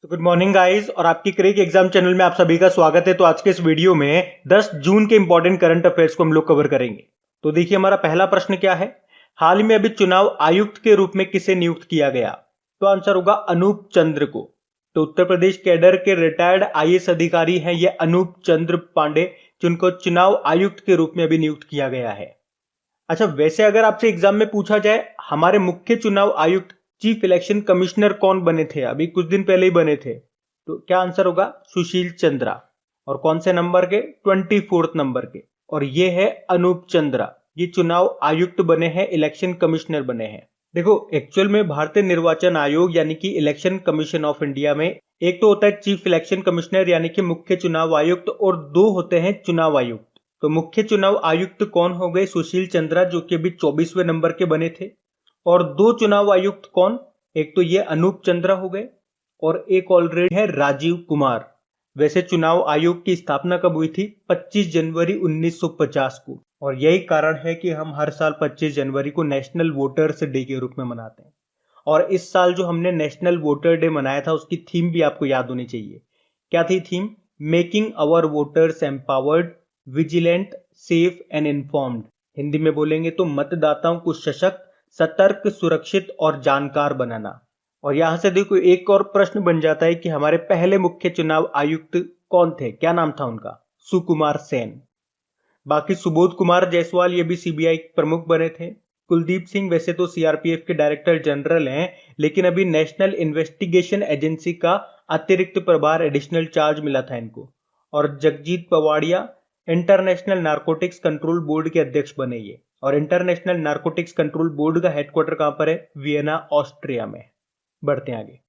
तो good morning guys और आपकी क्रेक एग्जाम चैनल में आप सभी का स्वागत है। तो आज के इस वीडियो में 10 जून के इंपॉर्टेंट करंट अफेयर्स को हम लोग कवर करेंगे। तो देखिए हमारा पहला प्रश्न क्या है, हाल ही में अभी चुनाव आयुक्त के रूप में किसे नियुक्त किया गया? तो आंसर होगा अनूप चंद्र को। तो उत्तर प्रदेश कैडर के रिटायर्ड आईएएस अधिकारी हैं ये अनूप चंद्र पांडे, जिनको चुनाव आयुक्त के रूप में अभी नियुक्त किया गया है। अच्छा, वैसे अगर आपसे एग्जाम में पूछा जाए हमारे मुख्य चुनाव आयुक्त चीफ इलेक्शन कमिश्नर कौन बने थे, अभी कुछ दिन पहले ही बने थे, तो क्या आंसर होगा? सुशील चंद्रा। और कौन से नंबर के? 24 नंबर के। और ये है अनूप चंद्रा, ये चुनाव आयुक्त बने हैं, इलेक्शन कमिश्नर बने हैं। देखो एक्चुअल में भारतीय निर्वाचन आयोग यानी कि इलेक्शन कमीशन ऑफ इंडिया में एक तो होता है चीफ इलेक्शन कमिश्नर यानी कि मुख्य चुनाव आयुक्त, और दो होते हैं चुनाव आयुक्त। तो मुख्य चुनाव आयुक्त कौन हो गए? सुशील चंद्रा, जो कि अभी 24वें नंबर के बने थे। और दो चुनाव आयुक्त कौन? एक तो ये अनूप चंद्रा हो गए और एक ऑलरेडी है राजीव कुमार। वैसे चुनाव आयोग की स्थापना कब हुई थी? 25 जनवरी 1950 को। और यही कारण है कि हम हर साल 25 जनवरी को नेशनल वोटर्स डे के रूप में मनाते हैं। और इस साल जो हमने नेशनल वोटर डे मनाया था उसकी थीम भी आपको याद होनी चाहिए। क्या थी theme? Making our voters empowered, vigilant, safe and informed. Hindi में बोलेंगे तो मतदाताओं को सशक्त, सतर्क, सुरक्षित और जानकार बनाना। और यहां से देखो एक और प्रश्न बन जाता है कि हमारे पहले मुख्य चुनाव आयुक्त कौन थे, क्या नाम था उनका? सुकुमार सेन। बाकी सुबोध कुमार जायसवाल ये भी सीबीआई प्रमुख बने थे। कुलदीप सिंह वैसे तो सीआरपीएफ के डायरेक्टर जनरल हैं, लेकिन अभी नेशनल इन्वेस्टिगेशन एजेंसी का अतिरिक्त प्रभार एडिशनल चार्ज मिला था इनको। और Jagjit Pavadia International Narcotics Control Board के अध्यक्ष बने ये। और इंटरनेशनल नारकोटिक्स कंट्रोल बोर्ड का हेडक्वार्टर कहां पर है? वियना, ऑस्ट्रिया में। बढ़ते हैं आगे।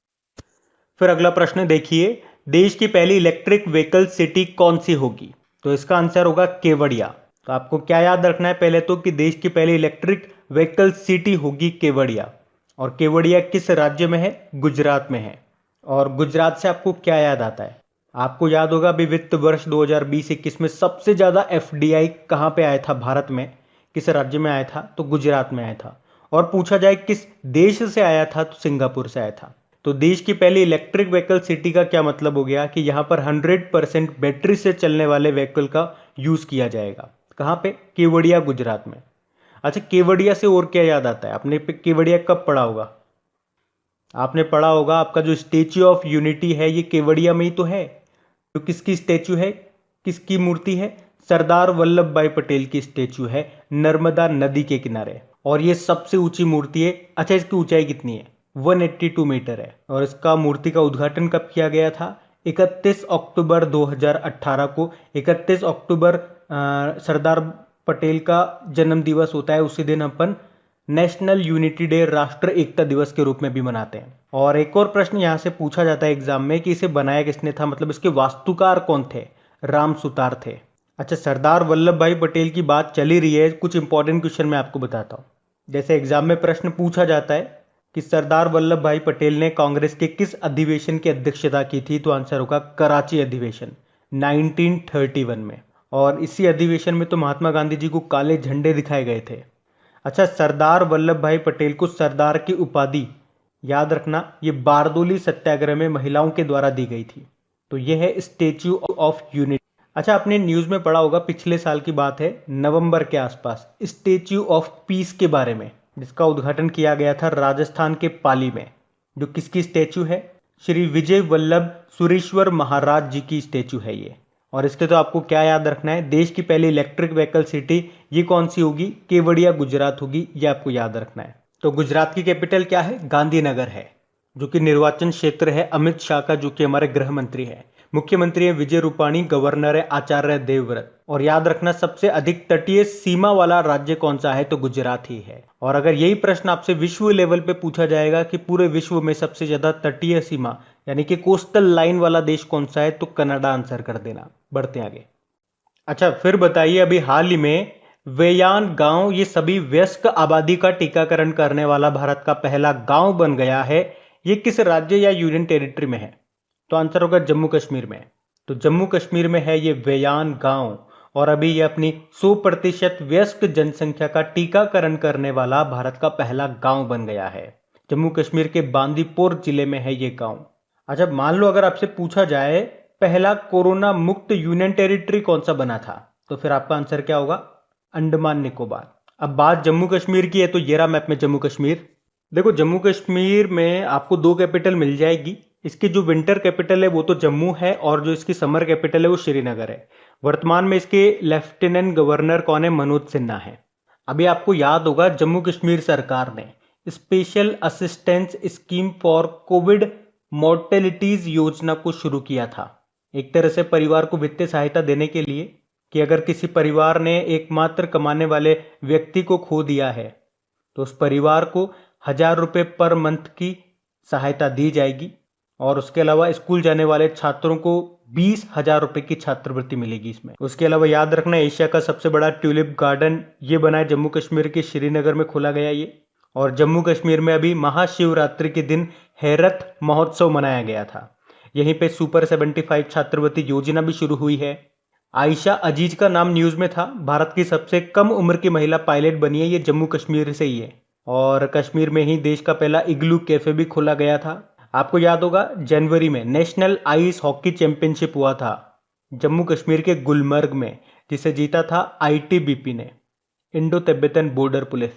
फिर अगला प्रश्न देखिए, देश की पहली इलेक्ट्रिक व्हीकल सिटी कौन सी होगी? तो इसका आंसर होगा केवड़िया। तो आपको क्या याद रखना है पहले तो, कि देश की पहली इलेक्ट्रिक व्हीकल सिटी होगी केवड़िया। और केवड़िया किस राज्य में है? गुजरात में है। और गुजरात से आपको क्या याद आता है? आपको याद होगा अभी वित्त वर्ष 2020-21 में सबसे ज्यादा एफडीआई कहां पे आया था भारत में, किस राज्य में आया था? तो गुजरात में आया था। और पूछा जाए किस देश से आया था, तो सिंगापुर से आया था। तो देश की पहली इलेक्ट्रिक व्हीकल सिटी का क्या मतलब हो गया कि यहां पर 100% बैटरी से चलने वाले व्हीकल का यूज किया जाएगा। कहां पे? केवड़िया, गुजरात में। अच्छा, केवड़िया से और क्या याद आता है? आपने केवड़िया कब पढ़ा होगा? आपने पढ़ा होगा आपका जो स्टेच्यू ऑफ यूनिटी है ये केवड़िया में ही तो है। तो किसकी स्टेच्यू है, किसकी मूर्ति है? सरदार वल्लभ भाई पटेल की स्टेच्यू है, नर्मदा नदी के किनारे। और ये सबसे ऊंची मूर्ति है। अच्छा, इसकी ऊंचाई कितनी है? 182 मीटर है। और इसका मूर्ति का उद्घाटन कब किया गया था? 31 अक्टूबर 2018 को। 31 अक्टूबर सरदार पटेल का जन्म दिवस होता है, उसी दिन अपन नेशनल यूनिटी डे, राष्ट्र एकता दिवस के रूप में भी मनाते हैं। और एक और प्रश्न यहां से पूछा जाता है एग्जाम में कि इसे बनाया किसने था, मतलब इसके वास्तुकार कौन थे? राम सुतार थे। अच्छा, सरदार वल्लभ भाई पटेल की बात चली रही है, कुछ इंपॉर्टेंट क्वेश्चन मैं आपको बताता हूं। जैसे एग्जाम में प्रश्न पूछा जाता है कि सरदार वल्लभ भाई पटेल ने कांग्रेस के किस अधिवेशन की अध्यक्षता की थी, तो आंसर होगा कराची अधिवेशन 1931 में। और इसी अधिवेशन में तो महात्मा गांधी जी को काले झंडे दिखाए गए थे। अच्छा, सरदार वल्लभ भाई पटेल को सरदार की उपाधि याद रखना, ये बारदोली सत्याग्रह में महिलाओं के द्वारा दी गई थी। तो ये है स्टेच्यू ऑफ यूनिटी। अच्छा, आपने न्यूज में पढ़ा होगा, पिछले साल की बात है, नवंबर के आसपास, स्टेच्यू ऑफ पीस के बारे में, जिसका उद्घाटन किया गया था राजस्थान के पाली में। जो किसकी स्टेच्यू है? श्री विजय वल्लभ सुरेश्वर महाराज जी की स्टेच्यू है ये। और इसके तो आपको क्या याद रखना है, देश की पहली इलेक्ट्रिक व्हीकल सिटी ये कौन सी होगी? केवड़िया, गुजरात होगी, ये आपको याद रखना है। तो गुजरात की कैपिटल क्या है? गांधीनगर है, जो कि निर्वाचन क्षेत्र है अमित शाह का, जो कि हमारे गृह मंत्री है। मुख्यमंत्री है विजय रूपाणी, गवर्नर है आचार्य देवव्रत। और याद रखना सबसे अधिक तटीय सीमा वाला राज्य कौन सा है? तो गुजरात ही है। और अगर यही प्रश्न आपसे विश्व लेवल पे पूछा जाएगा कि पूरे विश्व में सबसे ज्यादा तटीय सीमा यानी कि कोस्टल लाइन वाला देश कौन सा है, तो कनाडा आंसर कर देना। बढ़ते हैं आगे। अच्छा, फिर बताइए, अभी हाल ही में वेयान गांव ये सभी वयस्क आबादी का टीकाकरण करने वाला भारत का पहला गांव बन गया है। ये किस राज्य या यूनियन टेरिटरी में है? तो आंसर होगा जम्मू कश्मीर में। तो जम्मू कश्मीर में है ये वेयान गांव। और अभी ये अपनी 100% वयस्क जनसंख्या का टीकाकरण करने वाला भारत का पहला गांव बन गया है। जम्मू कश्मीर के बांदीपोर जिले में है ये गांव। अच्छा, मान लो अगर आपसे पूछा जाए पहला कोरोना मुक्त यूनियन टेरिटरी कौन सा बना था, तो फिर आपका आंसर क्या होगा? अंडमान निकोबार। अब बात जम्मू कश्मीर की है, तो ये रहा मैप में जम्मू कश्मीर। देखो, जम्मू कश्मीर में आपको दो कैपिटल मिल जाएगी। इसकी जो विंटर कैपिटल है वो तो जम्मू है, और जो इसकी समर कैपिटल है वो श्रीनगर है। वर्तमान में इसके लेफ्टिनेंट गवर्नर कौन है? मनोज सिन्हा है। अभी आपको याद होगा, जम्मू कश्मीर सरकार ने special assistance scheme for covid mortalities योजना को शुरू किया था, एक तरह से परिवार को वित्तीय सहायता देने के लिए, कि अगर किसी परिवार ने एकमात्र कमाने वाले व्यक्ति को खो दिया है तो उस परिवार को 1,000 रुपये पर मंथ की सहायता दी जाएगी, और उसके अलावा स्कूल जाने वाले छात्रों को 20,000 रुपये की छात्रवृत्ति मिलेगी इसमें। उसके अलावा याद रखना, एशिया का सबसे बड़ा ट्यूलिप गार्डन ये बना है जम्मू कश्मीर के श्रीनगर में खोला गया ये। और जम्मू कश्मीर में अभी महाशिवरात्रि के दिन हैरत महोत्सव मनाया गया था। यहीं पे सुपर 75 छात्रवृत्ति योजना भी शुरू हुई है। आयशा अजीज का नाम न्यूज में था, भारत की सबसे कम उम्र की महिला पायलट बनी है, ये जम्मू कश्मीर से ही है। और कश्मीर में ही देश का पहला इग्लू कैफे भी खोला गया था। आपको याद होगा, जनवरी में नेशनल आइस हॉकी चैंपियनशिप हुआ था जम्मू कश्मीर के गुलमर्ग में, जिसे जीता था आईटीबीपी ने, इंडो तिब्बतन बॉर्डर पुलिस।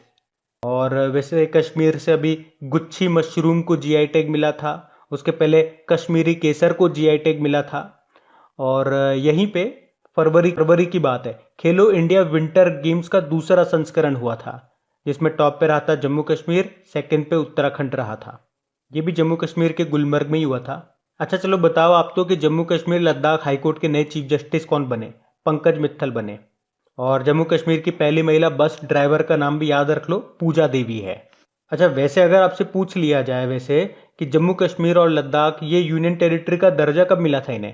और वैसे कश्मीर से अभी गुच्छी मशरूम को जीआई टैग मिला था, उसके पहले कश्मीरी केसर को जीआई टैग मिला था। और यहीं पे फरवरी की बात है, खेलो इंडिया विंटर गेम्स का दूसरा संस्करण हुआ था, जिसमें टॉप पे रहा था जम्मू कश्मीर, सेकंड पे उत्तराखंड रहा था। ये भी जम्मू कश्मीर के गुलमर्ग में ही हुआ था। अच्छा चलो बताओ आप तो कि जम्मू कश्मीर लद्दाख हाईकोर्ट के नए चीफ जस्टिस कौन बने? पंकज मित्तल बने। और जम्मू कश्मीर की पहली महिला बस ड्राइवर का नाम भी याद रख लो, पूजा देवी है। अच्छा, वैसे अगर आपसे पूछ लिया जाए वैसे कि जम्मू कश्मीर और लद्दाख ये यूनियन टेरिटरी का दर्जा कब मिला था इन्हें?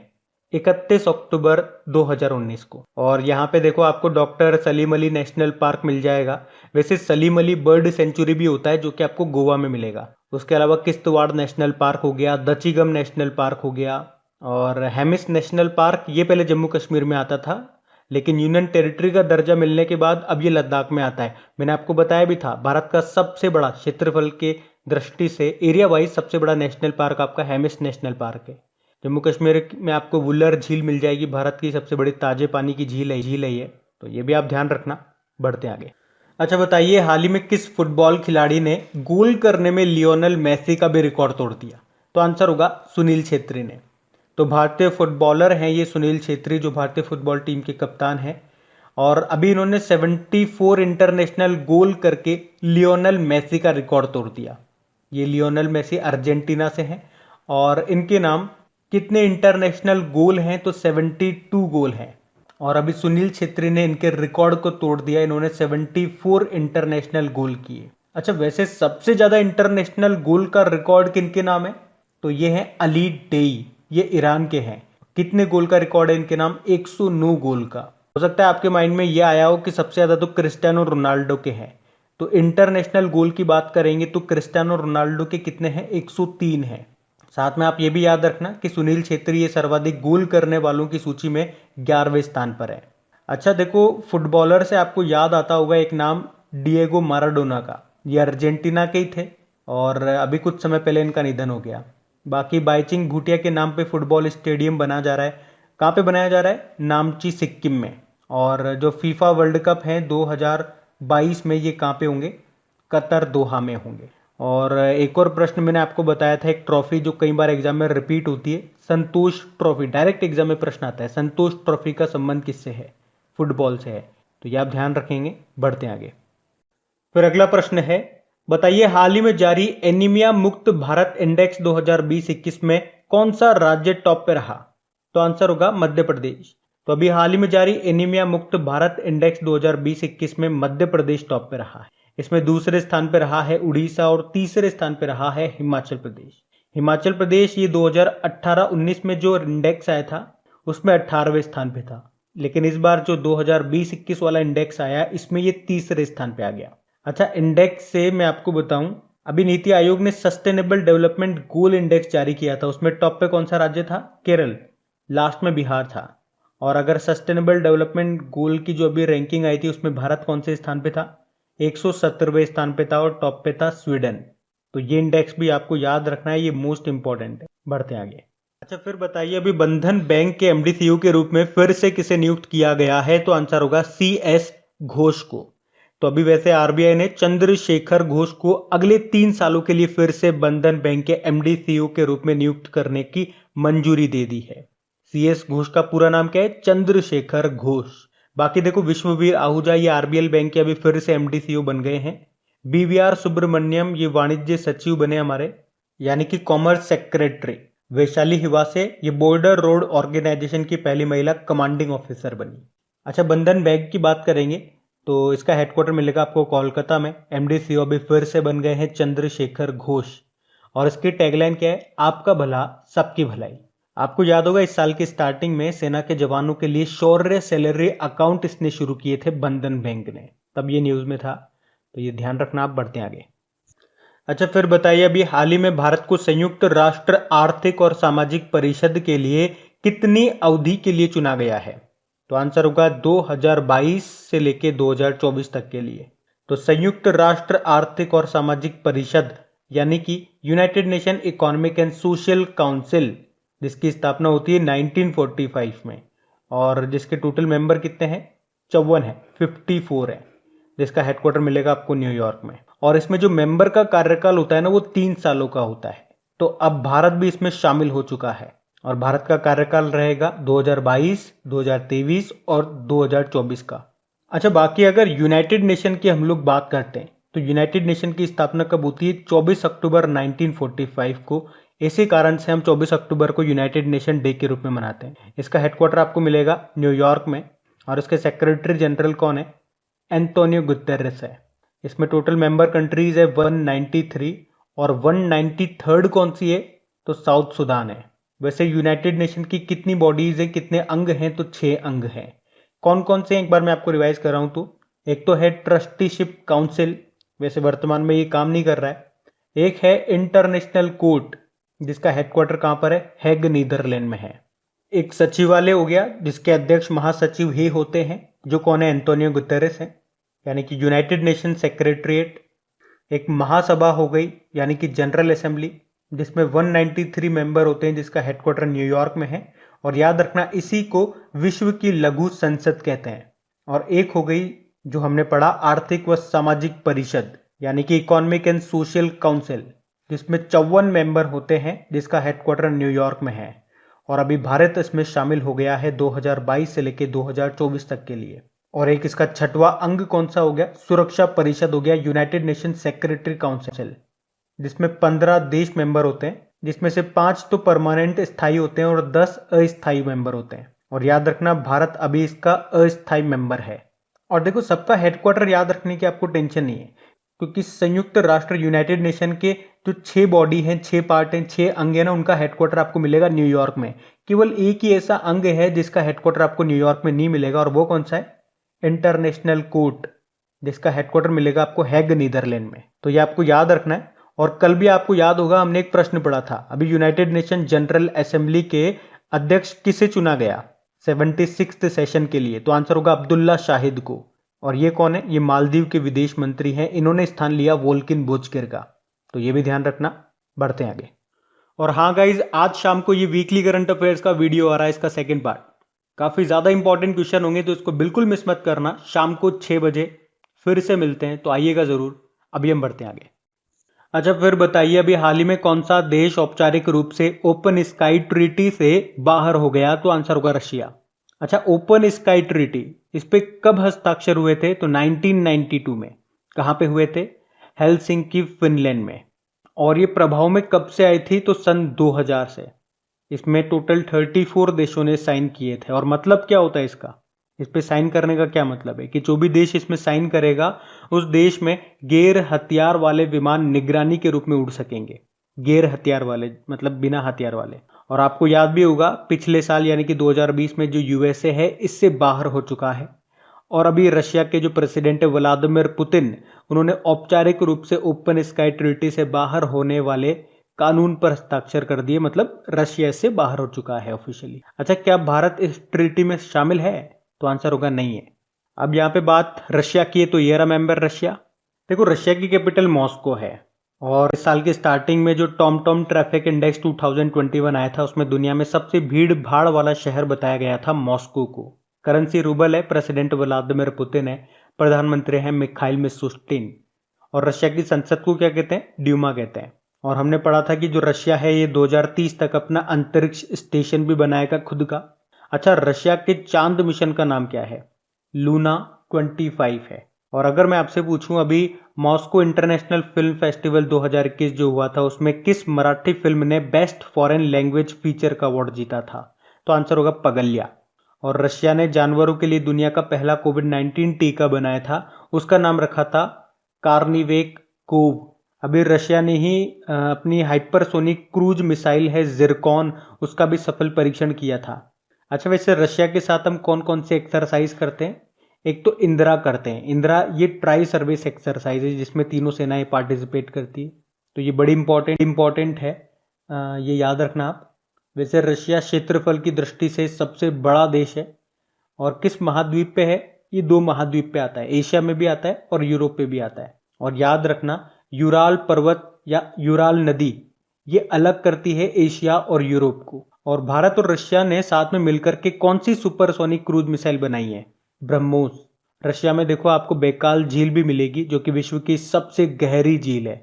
31 अक्टूबर 2019 को। और यहाँ पे देखो, आपको doctor Salim Ali National Park मिल जाएगा। वैसे सलीम अली बर्ड सेंचुरी भी होता है, जो कि आपको गोवा में मिलेगा। उसके अलावा किश्तवाड़ नेशनल पार्क हो गया, दचीगम नेशनल पार्क हो गया, और हेमिस नेशनल पार्क ये पहले जम्मू कश्मीर में आता था, लेकिन यूनियन टेरिटरी का दर्जा मिलने के बाद अब ये लद्दाख में आता है। मैंने आपको बताया भी था, भारत का सबसे बड़ा क्षेत्रफल के दृष्टि से एरिया वाइज सबसे बड़ा नेशनल पार्क आपका हेमिस नेशनल पार्क है। जम्मू कश्मीर में आपको वुलर झील मिल जाएगी, भारत की सबसे बड़ी ताजे पानी की झील है ये, तो ये भी आप ध्यान रखना। बढ़ते आगे। अच्छा बताइए, हाल ही में किस फुटबॉल खिलाड़ी ने गोल करने में लियोनेल मेसी का भी रिकॉर्ड तोड़ दिया? तो आंसर होगा सुनील छेत्री ने। तो भारतीय फुटबॉलर हैं ये सुनील छेत्री, जो भारतीय फुटबॉल टीम के कप्तान हैं, और अभी इन्होंने 74 इंटरनेशनल गोल करके लियोनेल मेसी का रिकॉर्ड तोड़ दिया। ये लियोनेल मेसी अर्जेंटीना से हैं, और इनके नाम कितने इंटरनेशनल गोल हैं? तो 72 गोल हैं। और अभी सुनील छेत्री ने इनके रिकॉर्ड को तोड़ दिया, इन्होंने 74 इंटरनेशनल गोल किए। अच्छा, वैसे सबसे ज्यादा इंटरनेशनल गोल का रिकॉर्ड किनके नाम है? तो ये है अली डेई, ये ईरान के हैं। कितने गोल का रिकॉर्ड है इनके नाम? 109 गोल का। हो सकता है आपके माइंड में ये आया हो कि सबसे ज्यादा तो क्रिस्टियानो रोनाल्डो के हैं। तो इंटरनेशनल गोल की बात करेंगे तो क्रिस्टियानो रोनाल्डो के कितने हैं? 103 हैं। साथ में आप ये भी याद रखना कि सुनील छेत्री ये सर्वाधिक गोल करने वालों की सूची में 11वें स्थान पर है। अच्छा देखो, फुटबॉलर से आपको याद आता होगा एक नाम, डिएगो माराडोना का। ये अर्जेंटीना के ही थे, और अभी कुछ समय पहले इनका निधन हो गया। बाकी बाईचिंग भूटिया के नाम पे फुटबॉल स्टेडियम बनाया जा रहा है। कहाँ पे बनाया जा रहा है? नामची सिक्किम में। और जो फीफा वर्ल्ड कप है 2022 में, ये कहाँ पे होंगे? कतर, दोहा में होंगे। और एक और प्रश्न मैंने आपको बताया था, एक ट्रॉफी जो कई बार एग्जाम में रिपीट होती है, संतोष ट्रॉफी। डायरेक्ट एग्जाम में प्रश्न आता है, संतोष ट्रॉफी का संबंध किससे है? फुटबॉल से है। तो ये आप ध्यान रखेंगे। बढ़ते आगे। फिर अगला प्रश्न है, बताइए हाल ही में जारी एनीमिया मुक्त भारत इंडेक्स 2020-21 में कौन सा राज्य टॉप पे रहा? तो आंसर होगा मध्य प्रदेश। तो अभी हाल ही में जारी एनीमिया मुक्त भारत इंडेक्स 2020-21 में मध्य प्रदेश टॉप पे रहा है। इसमें दूसरे स्थान पे रहा है उड़ीसा, और तीसरे स्थान पे रहा है हिमाचल प्रदेश। हिमाचल प्रदेश ये 2018-19 में जो इंडेक्स आया था उसमें 18वें स्थान पे था, लेकिन इस बार जो 2020-21 वाला इंडेक्स आया इसमें ये तीसरे स्थान पे आ गया। अच्छा, इंडेक्स से मैं आपको बताऊं, अभी नीति आयोग ने सस्टेनेबल डेवलपमेंट गोल इंडेक्स जारी किया था, उसमें टॉप पे कौन सा राज्य था? केरल, लास्ट में बिहार था। और अगर सस्टेनेबल डेवलपमेंट गोल की जो अभी रैंकिंग आई थी उसमें भारत कौन से स्थान पे था? 117वें स्थान पे था, और टॉप पे था स्वीडन। तो ये इंडेक्स भी आपको याद रखना है, ये मोस्ट इंपॉर्टेंट है। बढ़ते आगे। अच्छा फिर बताइए, अभी बंधन बैंक के एमडी सीईओ के रूप में फिर से किसे नियुक्त किया गया है? तो आंसर होगा CS घोष को। तो अभी वैसे आरबीआई ने चंद्रशेखर घोष को अगले 3 सालों के लिए फिर से बंधन बैंक के एमडी सीईओ के रूप में नियुक्त करने की मंजूरी दे दी है। CS घोष का पूरा नाम क्या है? चंद्रशेखर घोष। बाकी देखो, विश्ववीर आहूजा ये आरबीएल बैंक के अभी फिर से एमडी सीईओ बन गए हैं। BVR सुब्रमण्यम ये वाणिज्य सचिव बने हमारे, यानी कि कॉमर्स सेक्रेटरी। वैशाली हिवासे ये बॉर्डर रोड ऑर्गेनाइजेशन की पहली महिला कमांडिंग ऑफिसर बनी। अच्छा, बंधन बैंक की बात करेंगे तो इसका हेडक्वार्टर मिलेगा आपको कोलकाता में। एमडी सीईओ अभी फिर से बन गए हैं चंद्रशेखर घोष, और इसकी टैगलाइन क्या है? आपका भला सबकी भलाई। आपको याद होगा, इस साल की स्टार्टिंग में सेना के जवानों के लिए शौर्य सैलरी अकाउंट इसने शुरू किए थे बंधन बैंक ने, तब ये न्यूज में था, तो ये ध्यान रखना। आप बढ़ते हैं आगे। अच्छा फिर बताइए, अभी हाल ही में भारत को संयुक्त राष्ट्र आर्थिक और सामाजिक परिषद के लिए कितनी अवधि के लिए चुना गया है? तो आंसर होगा 2022 से लेके 2024 तक के लिए। तो संयुक्त राष्ट्र आर्थिक और सामाजिक परिषद यानी कि United nation economic and social council, जिसकी स्थापना होती है 1945 में, और जिसके टोटल मेंबर कितने हैं? 54 है, 54 है, जिसका हेडक्वार्टर मिलेगा आपको न्यूयॉर्क में। और इसमें जो मेंबर का कार्यकाल होता है ना, वो 3 सालों का होता है। तो अब भारत भी इसमें शामिल हो चुका है, और भारत का कार्यकाल रहेगा 2022, 2023 और 2024 का। अच्छा, बाकी अगर यूनाइटेड नेशन की हम लोग बात करते हैं तो यूनाइटेड नेशन की स्थापना कब होती है? 24 अक्टूबर 1945 को। इसी कारण से हम 24 अक्टूबर को यूनाइटेड नेशन डे के रूप में मनाते हैं। इसका हेडक्वार्टर आपको मिलेगा न्यूयॉर्क में, और इसके सेक्रेटरी जनरल कौन है? एंटोनियो गुतेरेस है। इसमें टोटल मेंबर कंट्रीज है 193, और 193rd कौन सी है? तो साउथ सुडान है। वैसे यूनाइटेड नेशन की कितनी बॉडीज है, कितने अंग हैं? तो 6 अंग हैं। कौन कौन से? एक बार मैं आपको रिवाइज कर रहा हूं। तो एक तो है ट्रस्टीशिप काउंसिल, वैसे वर्तमान में ये काम नहीं कर रहा है। एक है इंटरनेशनल कोर्ट, जिसका हेडक्वार्टर कहां पर है? हैग, नीदरलैंड में है। एक सचिवालय हो गया, जिसके अध्यक्ष महासचिव ही होते हैं, जो कौन है? एंटोनियो गुतेरेस है, यानी कि यूनाइटेड नेशन सेक्रेटरीट। एक महासभा हो गई, यानी कि जनरल असेंबली, जिसमें 193 मेंबर होते हैं, जिसका हेडक्वार्टर न्यूयॉर्क में है। और याद रखना, इसी को विश्व की लघु संसद कहते हैं। और एक हो गई जो हमने पढ़ा, आर्थिक व सामाजिक परिषद, यानी कि इकोनॉमिक एंड सोशल काउंसिल, जिसमें 54 मेंबर होते हैं, जिसका हेडक्वार्टर न्यूयॉर्क में है। और अभी भारत इसमें शामिल हो गया है 2022 से लेकर 2024 तक के लिए। और एक इसका 6वां अंग कौन सा हो गया? सुरक्षा परिषद हो गया, यूनाइटेड नेशन सेक्रेटरी काउंसिल, जिसमें 15 देश मेंबर होते हैं, जिसमें से 5 तो परमानेंट स्थायी होते हैं और 10 अस्थायी मेंबर होते हैं। और याद रखना, भारत अभी इसका अस्थायी मेंबर है। और देखो, सबका हेडक्वार्टर याद रखने की आपको टेंशन नहीं है, क्योंकि संयुक्त राष्ट्र यूनाइटेड नेशन के जो 6 बॉडी हैं, 6 पार्ट हैं, 6 अंग है ना, उनका हेडक्वार्टर आपको मिलेगा न्यूयॉर्क में। केवल एक ही ऐसा अंग है जिसका हेडक्वार्टर आपको न्यूयॉर्क में नहीं मिलेगा, और वो कौन सा है? इंटरनेशनल कोर्ट, जिसका हेडक्वार्टर मिलेगा आपको हैग, नीदरलैंड में। तो ये आपको याद रखना है। और कल भी आपको याद होगा, हमने एक प्रश्न पढ़ा था, अभी यूनाइटेड नेशन जनरल असेंबली के अध्यक्ष किसे चुना गया 76th सेशन के लिए? तो आंसर होगा अब्दुल्ला शाहिद को। और ये कौन है? ये मालदीव के विदेश मंत्री हैं, इन्होंने स्थान लिया वोल्किन बोजकिर का। तो ये भी ध्यान रखना। बढ़ते हैं आगे। और हाँ गाइज, आज शाम को ये वीकली करंट अफेयर्स का वीडियो आ रहा है, इसका सेकंड पार्ट। काफी ज्यादा इंपॉर्टेंट क्वेश्चन होंगे, तो इसको बिल्कुल मिस मत करना। शाम को 6 बजे फिर से मिलते हैं, तो आइएगा जरूर। अभी हम बढ़ते हैं आगे। अच्छा फिर बताइए, अभी हाल ही में कौन सा देश औपचारिक रूप से ओपन स्काई ट्रीटी से बाहर हो गया? तो आंसर होगा रशिया। अच्छा, ओपन स्काई ट्रीटी, इस पे कब हस्ताक्षर हुए थे? तो 1992 में। कहां पे हुए थे? हेलसिंकी, फिनलैंड में। और ये प्रभाव में कब से आई थी? तो सन 2000 से। इसमें टोटल 34 देशों ने साइन किए थे। और मतलब क्या होता है इसका? इस पे साइन करने का क्या मतलब है कि जो भी देश इसमें साइन करेगा, उस देश में गैर हथियार वाले विमान निगरानी के रूप में उड़ सकेंगे। गैर हथियार वाले मतलब बिना हथियार वाले। और आपको याद भी होगा, पिछले साल यानी कि 2020 में जो यूएसए है, इससे बाहर हो चुका है। और अभी रशिया के जो प्रेसिडेंट है व्लादिमीर पुतिन, उन्होंने औपचारिक रूप से ओपन स्काई ट्रीटी से बाहर होने वाले कानून पर हस्ताक्षर कर दिए, मतलब रशिया से बाहर हो चुका है ऑफिशियली। अच्छा, क्या भारत इस ट्रीटी में शामिल है? तो आंसर होगा नहीं है। अब यहाँ पे बात रशिया की है, तो ये रहा मेंबर रशिया। देखो, रशिया की कैपिटल मॉस्को है, और इस साल की स्टार्टिंग में जो टॉम ट्रैफिक इंडेक्स 2021 आया था उसमें दुनिया में सबसे भीड़ भाड़ वाला शहर बताया गया था मॉस्को को। करेंसी रूबल है, प्रेसिडेंट व्लादिमीर पुतिन है, प्रधानमंत्री है मिखाइल मिशुस्टिन। और रशिया की संसद को क्या कहते हैं? ड्यूमा कहते हैं। और हमने पढ़ा था कि जो रशिया है ये 2030 तक अपना अंतरिक्ष स्टेशन भी बनाएगा खुद का। अच्छा, रशिया के चांद मिशन का नाम क्या है? लूना 25 है। और अगर मैं आपसे पूछूं अभी मॉस्को इंटरनेशनल फिल्म फेस्टिवल 2021 जो हुआ था उसमें किस मराठी फिल्म ने बेस्ट फॉरेन लैंग्वेज फीचर का अवार्ड जीता था? तो आंसर होगा पगल्या। और रशिया ने जानवरों के लिए दुनिया का पहला कोविड-19 टीका बनाया था, उसका नाम रखा था कार्निवेक कोव। अभी रशिया ने ही अपनी हाइपरसोनिक क्रूज मिसाइल है जिरकॉन, उसका भी सफल परीक्षण किया था। अच्छा, वैसे रशिया के साथ हम कौन कौन से एक्सरसाइज करते हैं? एक तो इंदिरा करते हैं। इंदिरा ये ट्राई सर्विस एक्सरसाइज है जिसमें तीनों सेनाएं पार्टिसिपेट करती है, तो ये बड़ी इंपॉर्टेंट है, ये याद रखना आप। वैसे रशिया क्षेत्रफल की दृष्टि से सबसे बड़ा देश है और किस महाद्वीप पे है? ये 2 महाद्वीप पे आता है, एशिया में भी आता है और यूरोप पे भी आता है। और याद रखना यूराल पर्वत या यूराल नदी ये अलग करती है एशिया और यूरोप को। और भारत और रशिया ने साथ में मिलकर के कौन सी सुपरसोनिक क्रूज मिसाइल बनाई है? ब्रह्मोस। रशिया में देखो आपको बैकाल झील भी मिलेगी जो कि विश्व की सबसे गहरी झील है।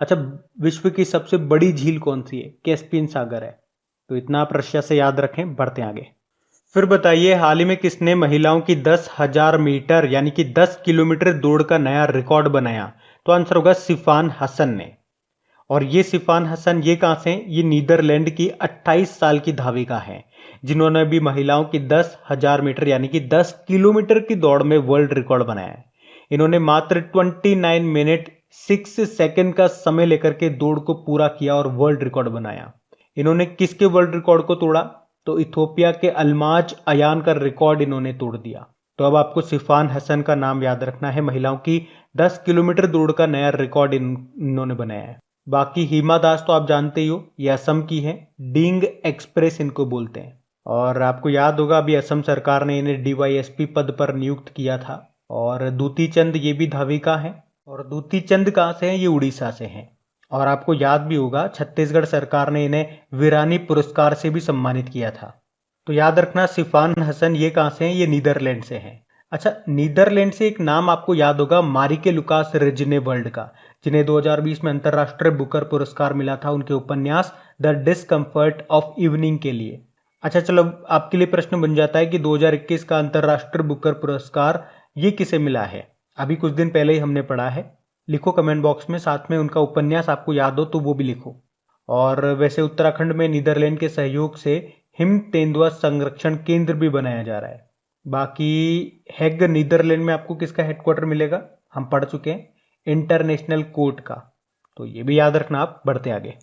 अच्छा, विश्व की सबसे बड़ी झील कौन सी है? कैस्पियन सागर है। तो इतना आप रशिया से याद रखें, बढ़ते आगे। फिर बताइए हाल ही में किसने महिलाओं की 10,000 मीटर यानी कि 10 किलोमीटर दौड़ का नया रिकॉर्ड बनाया? तो आंसर होगा सिफान हसन ने। और ये सिफान हसन ये कहां से हैं? ये नीदरलैंड की 28 साल की धाविका है जिन्होंने भी महिलाओं की 10,000 मीटर यानी कि 10 किलोमीटर की दौड़ में वर्ल्ड रिकॉर्ड बनाया है। इन्होंने मात्र 29 मिनट 6 सेकंड का समय लेकर के दौड़ को पूरा किया और वर्ल्ड रिकॉर्ड बनाया। इन्होंने किसके वर्ल्ड रिकॉर्ड को तोड़ा? तो इथोपिया के अल्माज अयान का रिकॉर्ड इन्होंने तोड़ दिया। तो अब आपको सिफान हसन का नाम याद रखना है, महिलाओं की 10 किलोमीटर दौड़ का नया रिकॉर्ड इन्होंने बनाया है। बाकी हिमा दास तो आप जानते ही हो, ये असम की है, डींग एक्सप्रेस इनको बोलते हैं। और आपको याद होगा अभी असम सरकार ने इन्हें डीवाईएसपी पद पर नियुक्त किया था। और दूती चंद ये भी धाविका है। और दूती चंद कहाँ से हैं? ये उड़ीसा से हैं। और आपको याद भी होगा छत्तीसगढ़ सरकार ने इन्हें वीरानी पुरस्कार से भी सम्मानित किया था। तो याद रखना सिफान हसन ये कहाँ से हैं? ये नीदरलैंड से हैं। अच्छा, नीदरलैंड से एक नाम आपको याद होगा मारिके लुकास रिजनेवर्ल्ड का, जिन्हें 2020 में अंतर्राष्ट्रीय बुकर पुरस्कार मिला था उनके उपन्यास द डिस्कम्फर्ट ऑफ इवनिंग के लिए। अच्छा चलो, आपके लिए प्रश्न बन जाता है कि 2021 का अंतर्राष्ट्रीय बुकर पुरस्कार ये किसे मिला है? अभी कुछ दिन पहले ही हमने पढ़ा है। लिखो कमेंट बॉक्स में, साथ में उनका उपन्यास आपको याद हो तो वो भी लिखो। और वैसे उत्तराखंड में नीदरलैंड के सहयोग से हिम तेंदुआ संरक्षण केंद्र भी बनाया जा रहा है। बाकी हेग नीदरलैंड में आपको किसका हेडक्वार्टर मिलेगा? हम पढ़ चुके हैं, इंटरनेशनल कोर्ट का। तो ये भी याद रखना आप, बढ़ते आगे।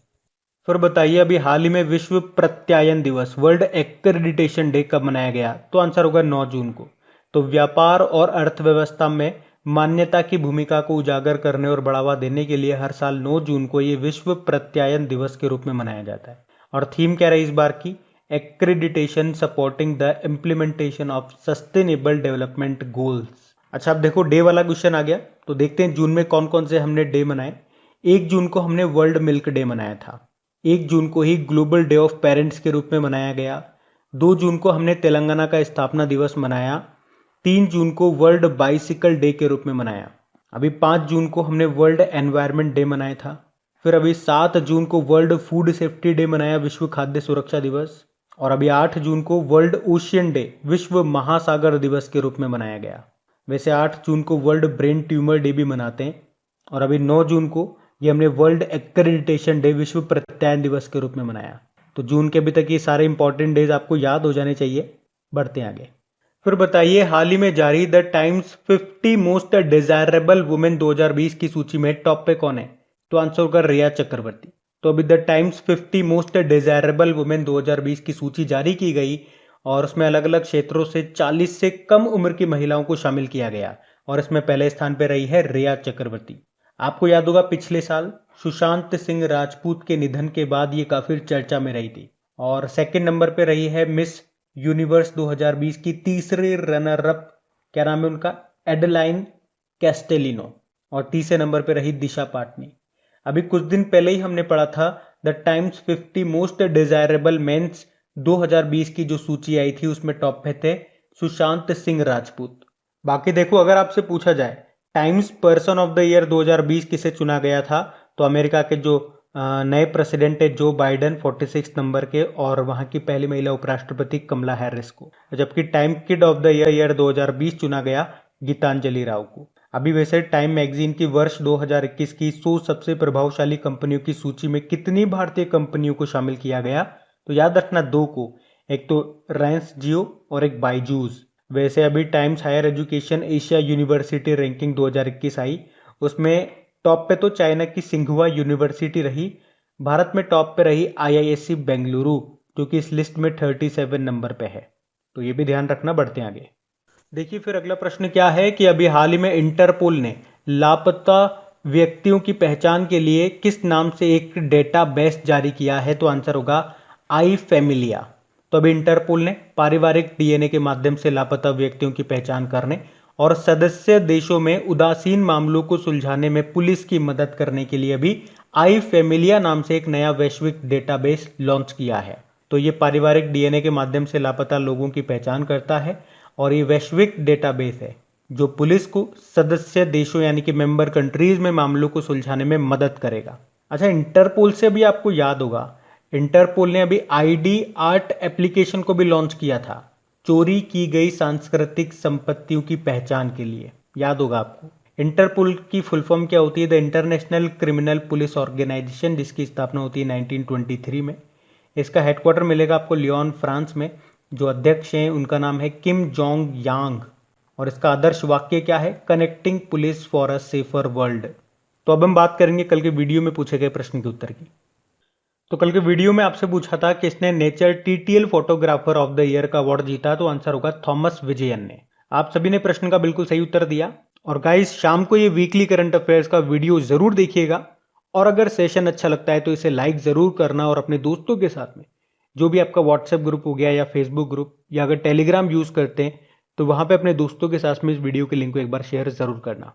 फिर बताइए अभी हाल ही में विश्व प्रत्यायन दिवस वर्ल्ड एक्रेडिटेशन डे कब मनाया गया? तो आंसर होगा 9 जून को। तो व्यापार और अर्थव्यवस्था में मान्यता की भूमिका को उजागर करने और बढ़ावा देने के लिए हर साल 9 जून को ये विश्व प्रत्यायन दिवस के रूप में मनाया जाता है। और थीम क्या रही इस बार की? Accreditation supporting the implementation of sustainable development goals. अच्छा, अब देखो डे वाला क्वेश्चन आ गया, तो देखते हैं जून में कौन कौन से हमने डे मनाए। 1 जून को हमने वर्ल्ड मिल्क डे मनाया था। 1 जून को ही ग्लोबल डे ऑफ पेरेंट्स के रूप में मनाया गया। 2 जून को हमने तेलंगाना का स्थापना दिवस मनाया। 3 जून को वर्ल्ड बाइसिकल डे के रूप में मनाया। अभी 5 जून को हमने वर्ल्ड एनवायरनमेंट डे मनाया था। फिर अभी 7 जून को वर्ल्ड फूड सेफ्टी डे मनाया, विश्व खाद्य सुरक्षा दिवस। और अभी 8 जून को वर्ल्ड ओशियन डे, विश्व महासागर दिवस के रूप में मनाया गया। वैसे 8 जून को वर्ल्ड ब्रेन ट्यूमर डे भी मनाते हैं। और अभी 9 जून को ये हमने वर्ल्ड एक्रेडिटेशन डे, विश्व प्रत्यायन दिवस के रूप में मनाया। तो जून के अभी तक ये सारे इंपॉर्टेंट डेज आपको याद हो जाने चाहिए। बढ़ते हैं आगे। फिर बताइए हाल ही में जारी the Times 50 most desirable women 2020 की सूची में टॉप पे कौन है? तो आंसर होगा रिया चक्रवर्ती। तो अभी the Times 50 most desirable women 2020 की सूची जारी की गई और उसमें अलग अलग क्षेत्रों से 40 से कम उम्र की महिलाओं को शामिल किया गया और इसमें पहले स्थान पर रही है रिया चक्रवर्ती। आपको याद होगा पिछले साल सुशांत सिंह राजपूत के निधन के बाद ये काफी चर्चा में रही थी। और सेकंड नंबर पे रही है मिस यूनिवर्स 2020 की तीसरे रनर अप, क्या नाम है उनका? एडलाइन कैस्टेलिनो। और तीसरे नंबर पे रही दिशा पाटनी। अभी कुछ दिन पहले ही हमने पढ़ा था the Times 50 most desirable mens 2020 की जो सूची आई थी उसमें टॉप पे थे सुशांत सिंह राजपूत। बाकी देखो, अगर आपसे पूछा जाए times person of the year 2020 किसे चुना गया था, तो अमेरिका के जो नए प्रेसिडेंट है जो बाइडेन 46 नंबर के, और वहां की पहली महिला उपराष्ट्रपति कमला हैरिस को। जबकि time kid of the year 2020 चुना गया गीतांजलि राव को। अभी वैसे टाइम मैगजीन की वर्ष 2021 की 100 सबसे प्रभावशाली कंपनियों की सूची में कितनी भारतीय कंपनियों को शामिल किया गया, तो याद रखना दो को, एक तो रिलायंस जियो और एक बायजूस। वैसे अभी Times Higher Education Asia University Ranking 2021 आई, उसमें टॉप पे तो चाइना की सिंघुआ यूनिवर्सिटी रही, भारत में टॉप पे रही IISc बेंगलुरु, जो कि इस लिस्ट में 37 नंबर पे है। तो ये भी ध्यान रखना, बढ़ते आगे। देखिए फिर अगला प्रश्न क्या है कि अभी हाल ही में इंटरपोल ने लापता व्यक्तियों की पहचान के लिए किस नाम से एक डेटाबेस जारी किया है, तो आंसर होगा आई फैमिलिया। तो अभी इंटरपोल ने पारिवारिक DNA के माध्यम से लापता व्यक्तियों की पहचान करने और सदस्य देशों में उदासीन मामलों को सुलझाने में पुलिस की मदद करने के लिए अभी आई फैमिलिया नाम से एक नया वैश्विक डेटाबेस लॉन्च किया है। तो ये पारिवारिक DNA के माध्यम से लापता लोगों की पहचान करता है और ये वैश्विक डेटाबेस है जो पुलिस को सदस्य देशों यानी कि मेंबर कंट्रीज में मामलों को सुलझाने में मदद करेगा। अच्छा, इंटरपोल से भी आपको याद होगा, इंटरपोल ने अभी ID आर्ट एप्लीकेशन को भी लॉन्च किया था चोरी की गई सांस्कृतिक संपत्तियों की पहचान के लिए। याद होगा आपको। इंटरपोल की फुल फॉर्म क्या होती है? The International Criminal Police Organisation, जिसकी स्थापना होती है 1923 में। इसका हेडक्वार्टर मिलेगा आपको लियोन, फ्रांस में। जो अध्यक्ष हैं उनका नाम है किम जोंग यांग, और इसका आदर्श वाक्य क्या है? Connecting police for a safer world. तो अब हम बात करेंगे कल के वीडियो में पूछे गए प्रश्न के उत्तर की। तो कल के वीडियो में आपसे पूछा था कि इसने nature TTL photographer of the year का अवार्ड जीता, तो आंसर होगा थॉमस विजयन ने। आप सभी ने प्रश्न का बिल्कुल सही उत्तर दिया। और गाइस, शाम को ये वीकली करंट अफेयर्स का वीडियो जरूर देखिएगा, और अगर सेशन अच्छा लगता है तो इसे लाइक जरूर करना, और अपने दोस्तों के साथ में, जो भी आपका व्हाट्सएप ग्रुप हो गया या फेसबुक ग्रुप या अगर टेलीग्राम यूज करते हैं तो वहां पे अपने दोस्तों के साथ में इस वीडियो के लिंक को एक बार शेयर जरूर करना।